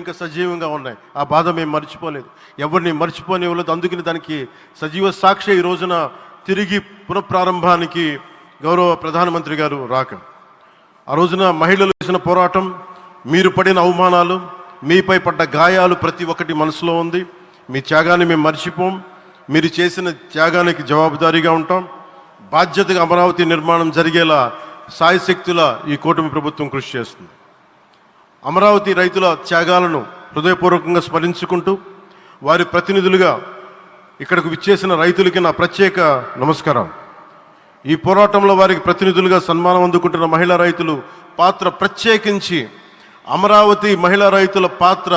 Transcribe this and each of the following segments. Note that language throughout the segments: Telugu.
ఇంకా సజీవంగా ఉన్నాయి. ఆ బాధ మేము మర్చిపోలేదు, ఎవరిని మర్చిపోనివ్వలేదు. అందుకని దానికి సజీవ సాక్షి ఈ రోజున తిరిగి పునఃప్రారంభానికి గౌరవ ప్రధానమంత్రి గారు రాక, ఆ రోజున మహిళలు చేసిన పోరాటం, మీరు పడిన అవమానాలు, మీపై పడ్డ గాయాలు ప్రతి ఒక్కటి మనసులో ఉంది. మీ త్యాగాన్ని మేము మర్చిపోం. మీరు చేసిన త్యాగానికి జవాబుదారీగా ఉంటాం. బాధ్యతగా అమరావతి నిర్మాణం జరిగేలా సాయశక్తుల ఈ కూటమి ప్రభుత్వం కృషి చేస్తుంది. అమరావతి రైతుల త్యాగాలను హృదయపూర్వకంగా స్మరించుకుంటూ, వారి ప్రతినిధులుగా ఇక్కడకు విచ్చేసిన రైతులకి నా ప్రత్యేక నమస్కారం. ఈ పోరాటంలో వారికి ప్రతినిధులుగా సన్మానం అందుకుంటున్న మహిళా రైతులు పాత్ర, ప్రత్యేకించి అమరావతి మహిళా రైతుల పాత్ర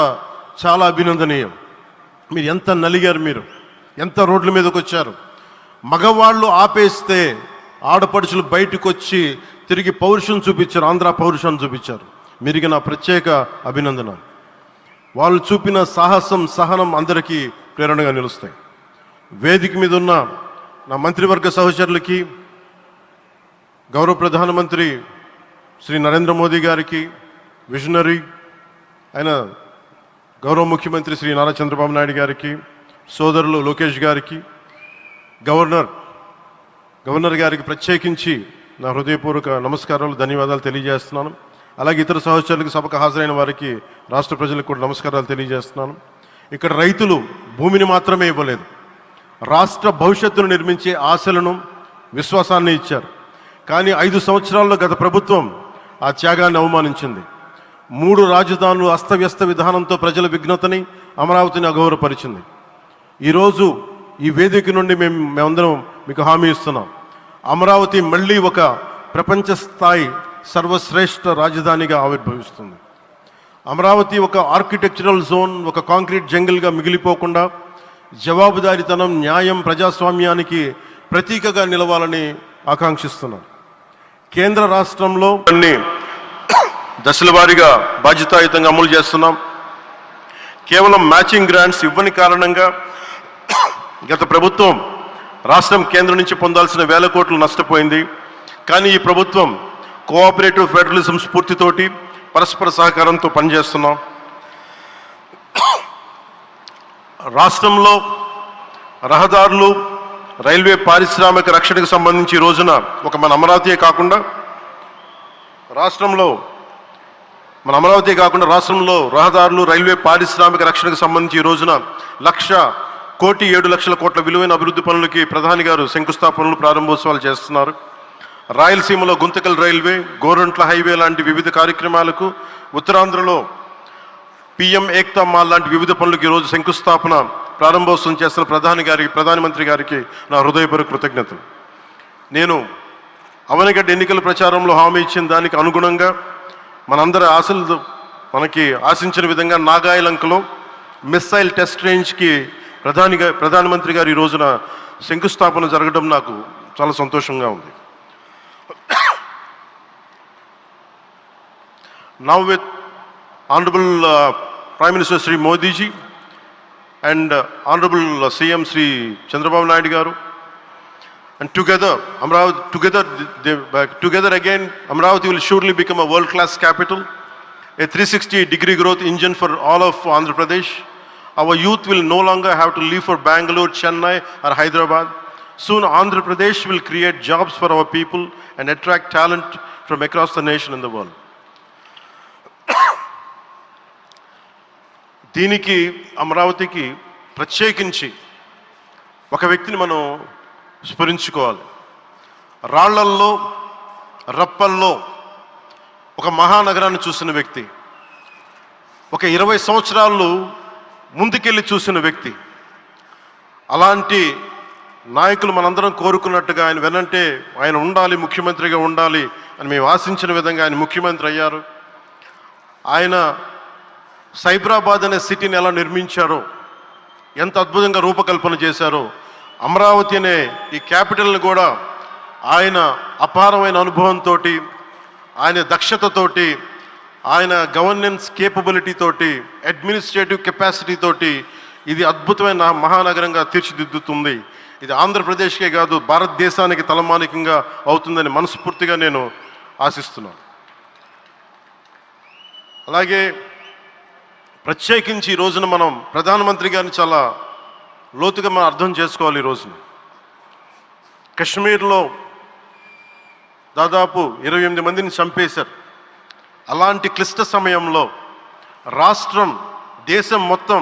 చాలా అభినందనీయం. మీరు ఎంత నలిగారు, మీరు ఎంత రోడ్ల మీదకి వచ్చారు. మగవాళ్ళు ఆపేస్తే ఆడపడుచులు బయటకు వచ్చి తిరిగి పౌరుషం చూపించారు, ఆంధ్ర పౌరుషాన్ని చూపించారు. మీరికి నా ప్రత్యేక అభినందన. వాళ్ళు చూపిన సాహసం, సహనం అందరికీ ప్రేరణగా నిలుస్తాయి. వేదిక మీద ఉన్న నా మంత్రివర్గ సహచరులకి, గౌరవ ప్రధానమంత్రి శ్రీ నరేంద్ర మోదీ గారికి, విజనరీ అయిన గౌరవ ముఖ్యమంత్రి శ్రీ నారా చంద్రబాబు నాయుడు గారికి, సోదరులు లోకేష్ గారికి, గవర్నర్ గారికి ప్రత్యేకించి నా హృదయపూర్వక నమస్కారాలు, ధన్యవాదాలు తెలియజేస్తున్నాను. అలాగే ఇతర సహచరులకు, సభకు హాజరైన వారికి, రాష్ట్ర ప్రజలకు కూడా నమస్కారాలు తెలియజేస్తున్నాను. ఇక్కడ రైతులు భూమిని మాత్రమే ఇవ్వలేదు, రాష్ట్ర భవిష్యత్తును నిర్మించే ఆశలను, విశ్వాసాన్ని ఇచ్చారు. కానీ 5 సంవత్సరాల్లో గత ప్రభుత్వం ఆ త్యాగాన్ని అవమానించింది. 3 రాజధానులు, అస్తవ్యస్త విధానంతో ప్రజల విఘ్నతని, అమరావతిని అగౌరవపరిచింది. ఈరోజు ఈ వేదిక నుండి మేమందరం మీకు హామీ ఇస్తున్నాం, అమరావతి మళ్ళీ ఒక ప్రపంచ స్థాయి సర్వశ్రేష్ఠ రాజధానిగా ఆవిర్భవిస్తుంది. అమరావతి ఒక ఆర్కిటెక్చరల్ జోన్, ఒక కాంక్రీట్ జంగిల్గా మిగిలిపోకుండా జవాబుదారీతనం, న్యాయం, ప్రజాస్వామ్యానికి ప్రతీకగా నిలవాలని ఆకాంక్షిస్తున్నాం. కేంద్ర రాష్ట్రంలో అన్ని దశల వారీగా బాధ్యతాయుతంగా అమలు చేస్తున్నాం. కేవలం మ్యాచింగ్ గ్రాంట్స్ ఇవ్వని కారణంగా గత ప్రభుత్వం రాష్ట్రం కేంద్రం నుంచి పొందాల్సిన 1000 కోట్లు నష్టపోయింది. కానీ ఈ ప్రభుత్వం కోఆపరేటివ్ ఫెడరలిజం స్ఫూర్తితోటి, పరస్పర సహకారంతో పనిచేస్తున్నాం. రాష్ట్రంలో రహదారులు, రైల్వే, పారిశ్రామిక రక్షణకు సంబంధించి ఈ రోజున మన అమరావతి కాకుండా రాష్ట్రంలో రహదారులు, రైల్వే, పారిశ్రామిక రక్షణకు సంబంధించి ఈ రోజున 1,07,00,000 కోట్ల విలువైన అభివృద్ధి పనులకి ప్రధాని గారు శంకుస్థాపనలు, ప్రారంభోత్సవాలు చేస్తున్నారు. రాయలసీమలో గుంతకల్ రైల్వే, గోరంట్ల హైవే లాంటి వివిధ కార్యక్రమాలకు, ఉత్తరాంధ్రలో పిఎం ఏక్తా మాల్ లాంటి వివిధ పనులకు ఈరోజు శంకుస్థాపన, ప్రారంభోత్సవం చేస్తున్న ప్రధానమంత్రి గారికి నా హృదయపూర్వక కృతజ్ఞతలు. నేను అవనిగడ్డ ఎన్నికల ప్రచారంలో హామీ ఇచ్చిన దానికి అనుగుణంగా మనందరి ఆశలు మనకి ఆశించిన విధంగా నాగాయలంకలో మిస్సైల్ టెస్ట్ రేంజ్కి ప్రధానమంత్రి గారు ఈ రోజున శంకుస్థాపన జరగడం నాకు చాలా సంతోషంగా ఉంది. Now with Honorable Prime Minister Sri Modi ji and Honorable CM Sri Chandrababu Naidu garu, and together again Amravati will surely become a world-class capital, a 360-degree growth engine for all of Andhra Pradesh. Our youth will no longer have to leave for Bangalore, Chennai or Hyderabad. Soon Andhra Pradesh will create jobs for our people and attract talent from across the nation and the world. దీనికి, అమరావతికి ప్రత్యేకించి ఒక వ్యక్తిని మనం స్మరించుకోవాలి. రాళ్లల్లో, రప్పల్లో ఒక మహానగరాన్ని చూసిన వ్యక్తి, ఒక 20 సంవత్సరాలు ముందుకెళ్ళి చూసిన వ్యక్తి. అలాంటి నాయకులు మనందరం కోరుకున్నట్టుగా ఆయన వెనంటే ఆయన ఉండాలి, ముఖ్యమంత్రిగా ఉండాలి అని మేము ఆశించిన విధంగా ఆయన ముఖ్యమంత్రి అయ్యారు. ఆయన సైబరాబాద్ అనే సిటీని ఎలా నిర్మించారో, ఎంత అద్భుతంగా రూపకల్పన చేశారో, అమరావతి అనే ఈ క్యాపిటల్ని కూడా ఆయన అపారమైన అనుభవంతో, ఆయన దక్షతతోటి, ఆయన గవర్నెన్స్ కేపబిలిటీ తోటి, అడ్మినిస్ట్రేటివ్ కెపాసిటీ తోటి ఇది అద్భుతమైన మహానగరంగా తీర్చిదిద్దుతుంది. ఇది ఆంధ్రప్రదేశ్కే కాదు, భారతదేశానికి తలమానికంగా అవుతుందని మనస్ఫూర్తిగా నేను ఆశిస్తున్నాను. అలాగే ప్రత్యేకించి ఈ రోజున మనం ప్రధానమంత్రి గారిని చాలా లోతుగా మనం అర్థం చేసుకోవాలి. ఈ రోజున కశ్మీర్లో దాదాపు 28 మందిని చంపేశారు. అలాంటి క్లిష్ట సమయంలో రాష్ట్రం, దేశం మొత్తం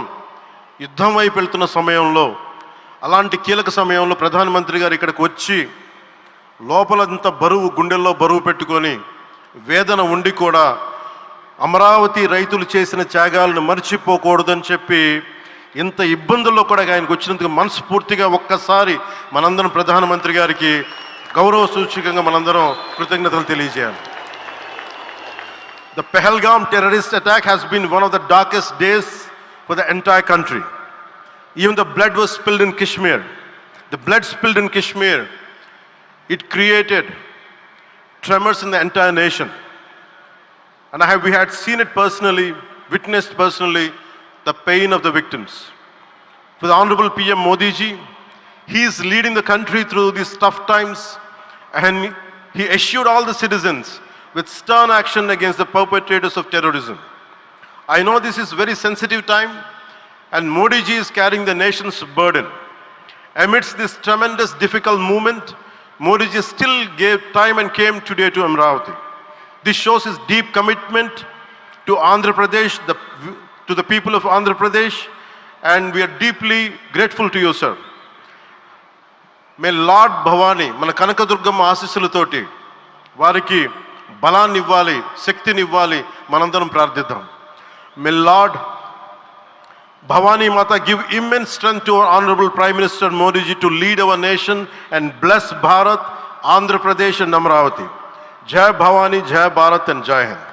యుద్ధం వైపు వెళ్తున్న సమయంలో, అలాంటి కీలక సమయంలో ప్రధానమంత్రి గారు ఇక్కడికి వచ్చి లోపలంత బరువు, గుండెల్లో బరువు పెట్టుకొని వేదన ఉండి కూడా అమరావతి రైతులు చేసిన త్యాగాలను మర్చిపోకూడదని చెప్పి ఇంత ఇబ్బందుల్లో కూడా ఆయనకు వచ్చినందుకు మనస్ఫూర్తిగా ఒక్కసారి మనందరం ప్రధానమంత్రి గారికి గౌరవ సూచకంగా మనందరం కృతజ్ఞతలు తెలియజేయాలి. The Pahalgam terrorist attack has been one of the darkest days for the entire country. Even the blood was spilled in Kashmir. The blood spilled in Kashmir, it created tremors in the entire nation. And we had seen it personally, witnessed personally, the pain of the victims. For the Honorable PM Modi ji, he is leading the country through these tough times, and he assured all the citizens with stern action against the perpetrators of terrorism. I know this is very sensitive time, and Modi ji is carrying the nation's burden. Amidst this tremendous difficult movement, Modi ji still gave time and came today to Amravati. This shows his deep commitment to Andhra Pradesh, to the people of Andhra Pradesh, and we are deeply grateful to you, sir. May Lord Bhavani, మన కనకదుర్గమ్మ ఆశీస్సులతోటి వారికి బలాన్ని ఇవ్వాలి, శక్తిని ఇవ్వాలి, మనందరం ప్రార్థిద్దాం. May Lord Bhavani Mata give immense strength to our Honorable Prime Minister Modi ji to lead our nation and bless Bharat, Andhra Pradesh and Amravati. Jai Bhavani, Jai Bharat and Jai Hind.